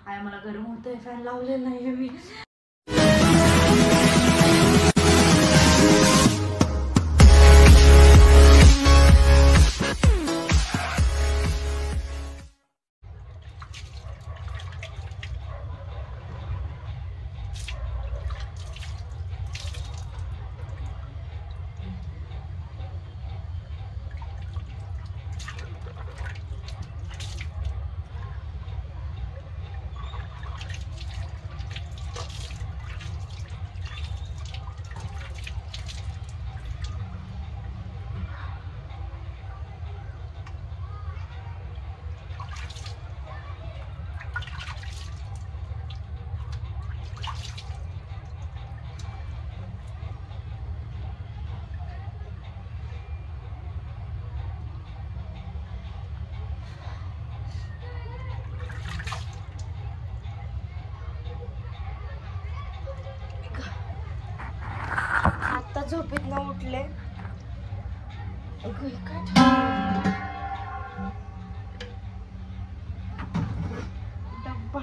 I मला गरम होतंय, फॅन लावलेला नाहीये मी. झोपेत न उठले. डब्बा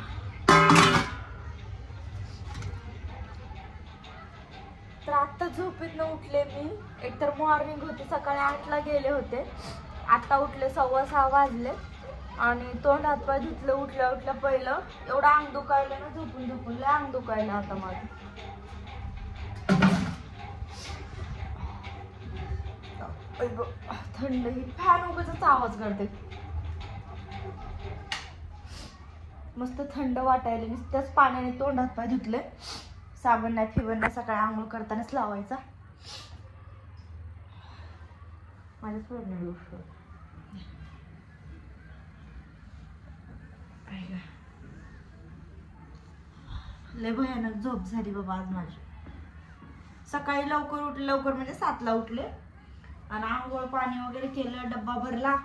तर आता झोपेत न उठले मी. एकतर मॉर्निंग होती, सकाळी 8ला गेले होते. आता उठले 6:15 वाजले आणि तोंड हात पाय धुतलं. उठल्या पहिलं एवढं अंग दुखायला ना, झोपून लय अंग दुखायला आता माझं. थंड ही फॅन उगाच आवाज करते. मस्त थंड वाटायला. नुसत्याच पाण्याने तोंड हात पाय धुतले. साबण नाही फिबन नाही, सकाळी आंघोळ करतानाच लावायचा. माझ्याच प्रॉब्लेम गोष्ट लय भयानक झोप झाली बाबा आज माझी. सकाळी लवकर म्हणजे 7ला उठले आणि आंघोळ पाणी वगैरे केलं, डब्बा भरला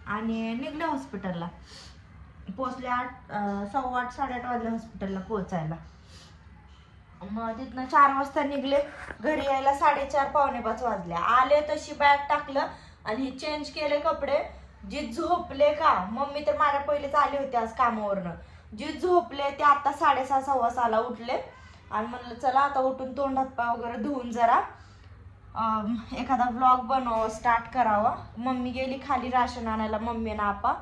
आणि निघले हॉस्पिटलला. पोचले 8:15 8:30 वाजले हॉस्पिटलला पोचायला. मग तिथनं 4 वाजता निघले. घरी यायला 4:30 पावणे 5 वाजले. आले तशी बॅग टाकलं आणि चेंज केले कपडे. जी झोपले का, मम्मी तर माझ्या पहिलेच आले होते आज कामावरनं. जी झोपले ते आता 6:30 6:15 उठले आणि म्हणलं चला आता उठून तोंड हात पाय वगैरे धुवून जरा एखादा व्लॉग बनव स्टार्ट करावा. मम्मी गेली खाली राशन आणायला, मम्मी ना आपा.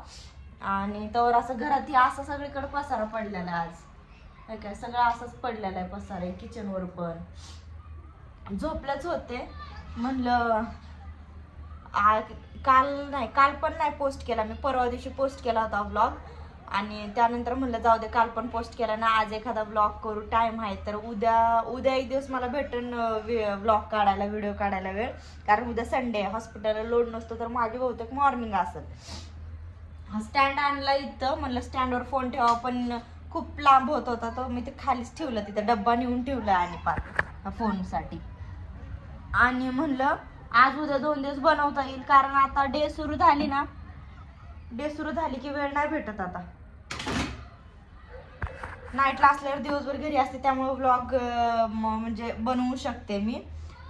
आणि तर असं घरात असं सगळीकडे पसारा पडलेला आज. काय सगळं असंच पडलेलं आहे पसारा, किचनवर पण. झोपलेच होते. म्हणलं काल पण नाही पोस्ट केला मी, परवा दिवशी पोस्ट केला होता व्लॉग. आणि त्यानंतर म्हणलं जाऊ दे, काल पण पोस्ट केला ना, आज एखादा व्लॉग करू. टाइम आहे तर उद्या एक दिवस मला भेटेन व्लॉग काढायला, व्हिडिओ काढायला वेळ. कारण उद्या संडे आहे, हॉस्पिटलला लोड नसतो तर माझी बहुतेक मॉर्निंग असेल. स्टँड आणला इथं, म्हणलं स्टँडवर फोन ठेवा, पण खूप लांब होत होता तो. मी ते खालीच ठेवलं, तिथं डब्बा नेऊन ठेवला आणि पार फोनसाठी. आणि म्हणलं आज उद्या 2 दिवस बनवता येईल, कारण आता डे सुरू झाली की वेळ नाही भेटत. आता नाईटला असल्यावर दिवसभर घरी असते, त्यामुळे व्लॉग म्हणजे बनवू शकते मी.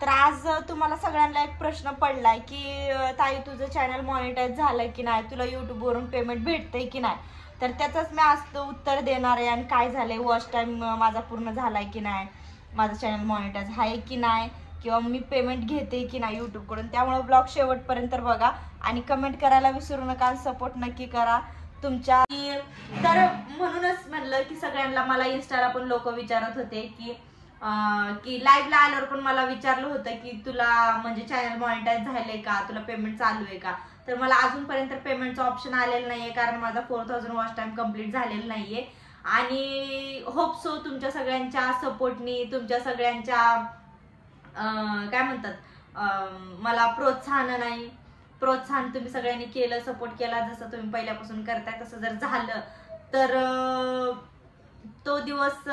तर आज तुम्हाला सगळ्यांना एक प्रश्न पडलाय की ताई तुझं चॅनल मॉनिटाईज झालंय की नाही, तुला युट्यूबवरून पेमेंट भेटतंय की नाही. तर त्याचंच मी आज उत्तर देणार आहे. आणि काय झालंय, वॉच टाइम माझा पूर्ण झालाय की नाही, माझं चॅनल मॉनिटाईज आहे की नाही, किंवा मी पेमेंट घेते की नाही यूट्यूबकडून. त्यामुळे ब्लॉग शेवटपर्यंत बघा आणि कमेंट करायला विसरू नका. सपोर्ट नक्की करा तुमच्या. तर म्हणूनच म्हणलं की सगळ्यांना, मला इन्स्टाला पण लोक विचारत होते की लाईव्हला आल्यावर पण मला विचारलं होतं की तुला म्हणजे चॅनल मॉनिटाईज झाले का, तुला पेमेंट चालू आहे का. तर मला अजूनपर्यंत पेमेंटचं ऑप्शन आलेलं नाहीये, कारण माझा 4000 वॉच टाइम कम्प्लीट झालेला नाहीये. आणि होप सो तुमच्या सगळ्यांच्या सपोर्टनी, तुमच्या सगळ्यांच्या काय म्हणतात मला प्रोत्साहन तुम्ही सगळ्यांनी केलं, सपोर्ट केला. जसं तुम्ही पहिल्यापासून करताय तसं जर झालं तर तो दिवस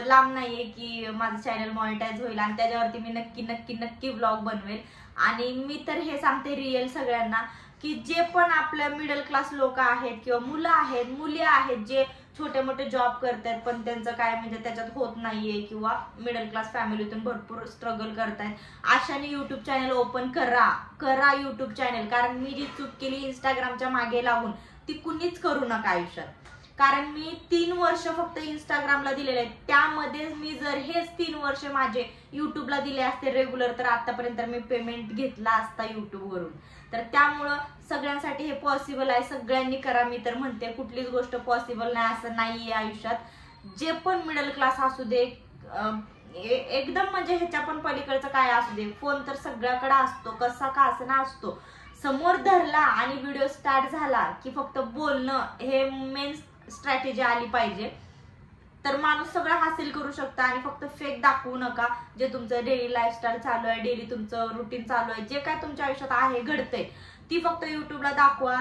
लांब नाहीये की माझं चॅनल मॉनिटाईज होईल आणि त्याच्यावरती मी नक्की नक्की नक्की व्लॉग बनवेल. आणि मी तर हे सांगते रिअल सगळ्यांना की जे पण आपल्या मिडल क्लास लोक आहेत किंवा मुलं आहेत, मुली आहेत, जे छोटे मोठे जॉब करतात पण त्यांचं काय म्हणजे त्याच्यात होत नाहीये, किंवा मिडल क्लास फॅमिलीतून भरपूर स्ट्रगल करतायत, अशाने युट्यूब चॅनल ओपन करा युट्यूब चॅनल. कारण मी जी चूक केली इंस्टाग्रामच्या मागे लागून ती कुणीच करू नका आयुष्यात. कारण मी 3 वर्ष फक्त इंस्टाग्रामला दिलेले आहेत. त्यामध्ये मी जर हेच 3 वर्ष माझे युट्यूबला दिले असते रेग्युलर, तर आतापर्यंत मी पेमेंट घेतला असता युट्यूबवरून. तर त्यामुळं सगळ्यांसाठी हे पॉसिबल आहे, सगळ्यांनी करा. मी तर म्हणते कुठलीच गोष्ट पॉसिबल नाही असं नाहीये आयुष्यात. जे पण मिडल क्लास असू दे, एकदम म्हणजे ह्याच्या पण पलीकडचं काय असू दे, फोन तर सगळ्याकडे असतो, कसा का असना असतो. समोर धरला आणि व्हिडिओ स्टार्ट झाला की फक्त बोलणं हे मेन स्ट्रॅटेजी आली पाहिजे, तर माणूस सगळं हासिल करू शकता. आणि फक्त फेक दाखवू नका. जे तुमचं डेली लाईफस्टाईल चालू आहे, डेली तुमचं रुटीन चालू आहे, जे काय तुमच्या आयुष्यात आहे घडतंय, ती फक्त युट्यूबला दाखवा.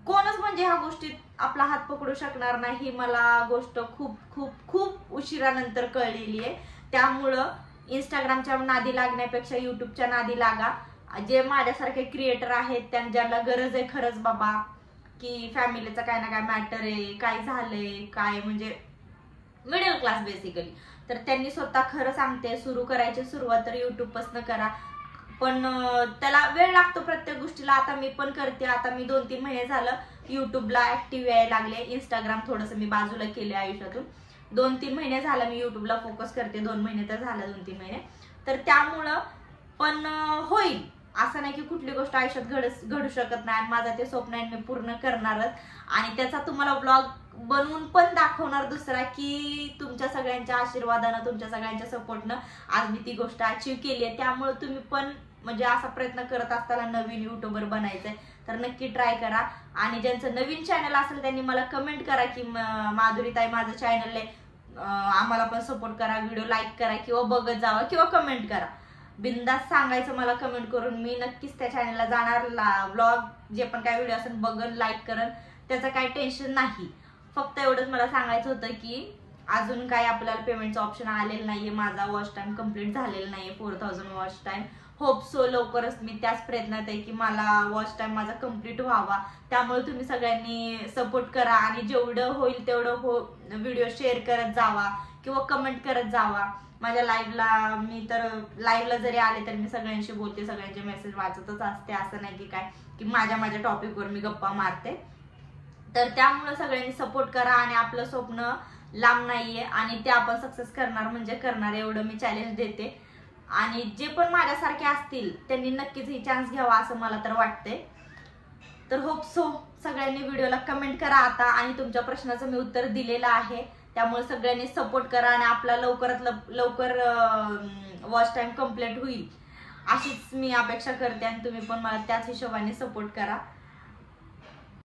कोणच म्हणजे ह्या गोष्टीत आपला हात पकडू शकणार नाही, ही मला गोष्ट खूप खूप खूप उशिरानंतर कळलेली आहे. त्यामुळं इंस्टाग्रामच्या नादी लागण्यापेक्षा युट्यूबच्या नादी लागा. जे माझ्यासारखे क्रिएटर आहेत, त्यांच्याला गरज आहे खरंच बाबा, की फॅमिलीचा काय ना काय मॅटर आहे, काय झालंय काय, म्हणजे मिडल क्लास बेसिकली, तर त्यांनी स्वतः खरं सांगते सुरू करायची सुरुवात तर युट्यूब पासून करा. पण त्याला वेळ लागतो प्रत्येक गोष्टीला. आता मी पण करते. आता मी 2-3 महिने झालं युट्यूबला ऍक्टिव्ह यायला लागले. इंस्टाग्राम थोडंसं मी बाजूला केले आयुष्यातून. 2-3 महिने झालं मी युट्यूबला फोकस करते. 2 महिने तर झालं, 2-3 महिने. तर त्यामुळं पण होईल असं नाही की कुठली गोष्ट आयुष्यात घडू शकत नाही. आणि माझं ते स्वप्न आहे, मी पूर्ण करणारच. आणि त्याचा तुम्हाला ब्लॉग बनवून पण दाखवणार दुसरा, की तुमच्या सगळ्यांच्या आशीर्वादानं, तुमच्या सगळ्यांच्या सपोर्टनं आज मी ती गोष्ट अचीव्ह केली आहे. त्यामुळे तुम्ही पण म्हणजे असा प्रयत्न करत असताना नवीन युट्यूबर बनायचंय तर नक्की ट्राय करा. आणि ज्यांचं नवीन चॅनल असेल त्यांनी मला कमेंट करा की माधुरीताई माझं चॅनल आहे, आम्हाला पण सपोर्ट करा, व्हिडिओ लाईक करा किंवा बघत जावा किंवा कमेंट करा. बिंदास सांगायचं मला कमेंट करून. मी नक्कीच त्या चॅनलला जाणार, व्लॉग जे पण काय व्हिडिओ असेल बघन, लाईक करन, त्याचं काही टेन्शन नाही. फक्त एवढंच मला सांगायचं होतं की अजून काय आपल्याला पेमेंटचं ऑप्शन आलेलं नाहीये. माझा वॉच टाइम कम्प्लीट झालेला नाहीये, 4000 वॉच टाइम. होप सो लवकरच मी त्याच प्रयत्नात आहे की मला वॉच टाइम माझा कम्प्लीट व्हावा. त्यामुळे तुम्ही सगळ्यांनी सपोर्ट करा आणि जेवढं होईल तेवढं व्हिडिओ शेअर करत जावा किंवा कमेंट करत जावा. माझ्या लाईव्हला मी तर लाईव्हला जरी आले तरी मी सगळ्यांशी बोलते, सगळ्यांचे मेसेज वाचतच असते. असं नाही की काय की माझ्या टॉपिकवर मी गप्पा मारते. तर त्यामुळे सगळ्यांनी सपोर्ट करा. आणि आपलं स्वप्न लांब नाहीये आणि ते आपण सक्सेस करणार म्हणजे करणार, एवढं मी चॅलेंज देते. आणि जे पण माझ्यासारखे असतील त्यांनी नक्कीच ही चान्स घ्यावा असं मला तर वाटते. तर होप सो सगळ्यांनी व्हिडिओला कमेंट करा आता. आणि तुमच्या प्रश्नाचं मी उत्तर दिलेलं आहे. त्यामुळे सगळ्यांनी सपोर्ट करा आणि आपला लवकरात लवकर वॉच टाइम कम्प्लीट होईल अशीच मी अपेक्षा करते. आणि तुम्ही पण मला त्याच हिशोबाने सपोर्ट करा.